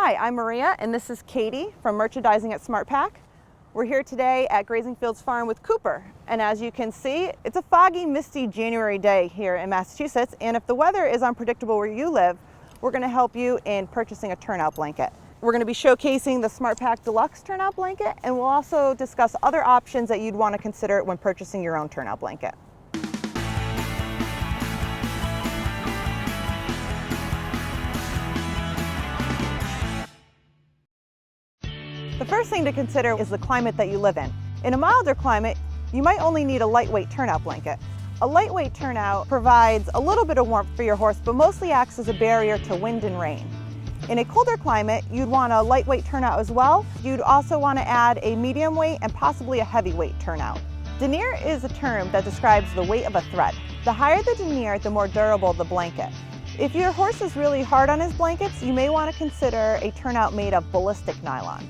Hi, I'm Maria and this is Katie from Merchandising at SmartPak. We're here today at Grazing Fields Farm with Cooper, and as you can see, it's a foggy, misty January day here in Massachusetts, and if the weather is unpredictable where you live, we're going to help you in purchasing a turnout blanket. We're going to be showcasing the SmartPak Deluxe turnout blanket, and we'll also discuss other options that you'd want to consider when purchasing your own turnout blanket. The first thing to consider is the climate that you live in. In a milder climate, you might only need a lightweight turnout blanket. A lightweight turnout provides a little bit of warmth for your horse, but mostly acts as a barrier to wind and rain. In a colder climate, you'd want a lightweight turnout as well. You'd also want to add a medium weight and possibly a heavyweight turnout. Denier is a term that describes the weight of a thread. The higher the denier, the more durable the blanket. If your horse is really hard on his blankets, you may want to consider a turnout made of ballistic nylon.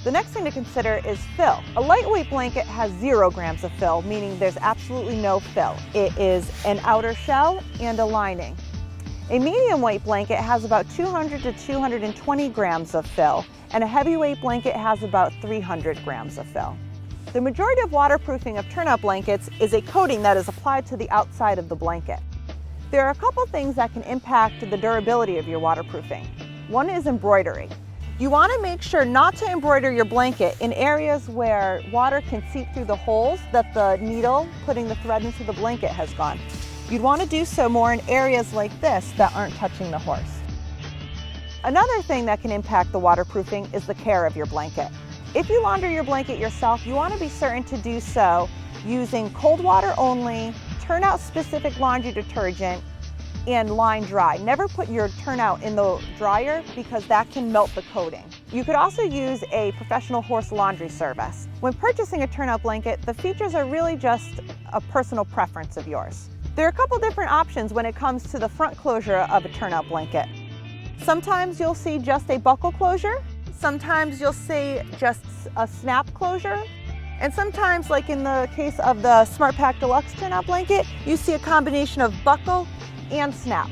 The next thing to consider is fill. A lightweight blanket has 0 grams of fill, meaning there's absolutely no fill. It is an outer shell and a lining. A medium weight blanket has about 200 to 220 grams of fill, and a heavyweight blanket has about 300 grams of fill. The majority of waterproofing of turnout blankets is a coating that is applied to the outside of the blanket. There are a couple things that can impact the durability of your waterproofing. One is embroidery. You want to make sure not to embroider your blanket in areas where water can seep through the holes that the needle putting the thread into the blanket has gone. You'd want to do so more in areas like this that aren't touching the horse. Another thing that can impact the waterproofing is the care of your blanket. If you launder your blanket yourself, you want to be certain to do so using cold water only, turnout specific laundry detergent, and line dry. Never put your turnout in the dryer because that can melt the coating. You could also use a professional horse laundry service. When purchasing a turnout blanket, the features are really just a personal preference of yours. There are a couple different options when it comes to the front closure of a turnout blanket. Sometimes you'll see just a buckle closure, sometimes you'll see just a snap closure, and sometimes, like in the case of the SmartPak Deluxe turnout blanket, you see a combination of buckle and snap.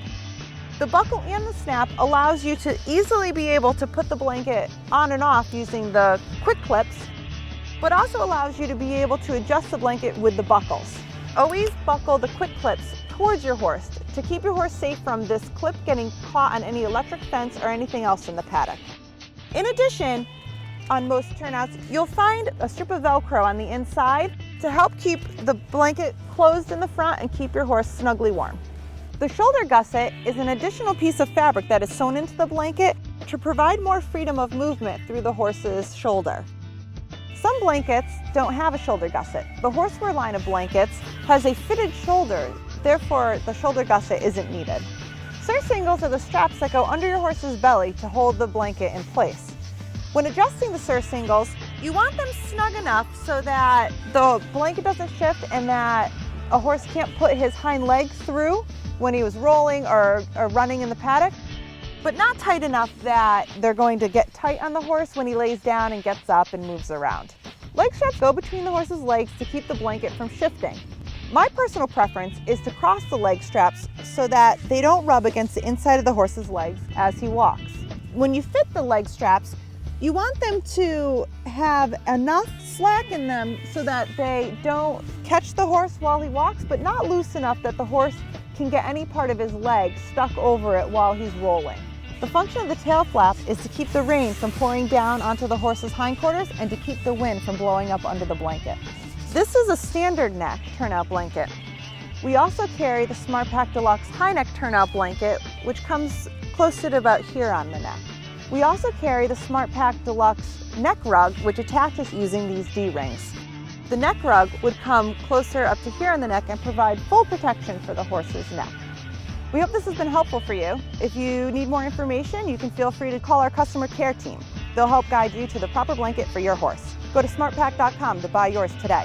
The buckle and the snap allows you to easily be able to put the blanket on and off using the quick clips, but also allows you to be able to adjust the blanket with the buckles. Always buckle the quick clips towards your horse to keep your horse safe from this clip getting caught on any electric fence or anything else in the paddock. In addition, on most turnouts, you'll find a strip of Velcro on the inside to help keep the blanket closed in the front and keep your horse snugly warm. The shoulder gusset is an additional piece of fabric that is sewn into the blanket to provide more freedom of movement through the horse's shoulder. Some blankets don't have a shoulder gusset. The horseware line of blankets has a fitted shoulder, therefore the shoulder gusset isn't needed. Surcingles are the straps that go under your horse's belly to hold the blanket in place. When adjusting the surcingles, you want them snug enough so that the blanket doesn't shift and that a horse can't put his hind legs through when he was rolling or running in the paddock, but not tight enough that they're going to get tight on the horse when he lays down and gets up and moves around. Leg straps go between the horse's legs to keep the blanket from shifting. My personal preference is to cross the leg straps so that they don't rub against the inside of the horse's legs as he walks. When you fit the leg straps, you want them to have enough slack in them so that they don't catch the horse while he walks, but not loose enough that the horse can get any part of his leg stuck over it while he's rolling. The function of the tail flap is to keep the rain from pouring down onto the horse's hindquarters and to keep the wind from blowing up under the blanket. This is a standard neck turnout blanket. We also carry the SmartPak Deluxe high neck turnout blanket, which comes close to about here on the neck. We also carry the SmartPak Deluxe neck rug, which attaches using these D-rings. The neck rug would come closer up to here on the neck and provide full protection for the horse's neck. We hope this has been helpful for you. If you need more information, you can feel free to call our customer care team. They'll help guide you to the proper blanket for your horse. Go to smartpak.com to buy yours today.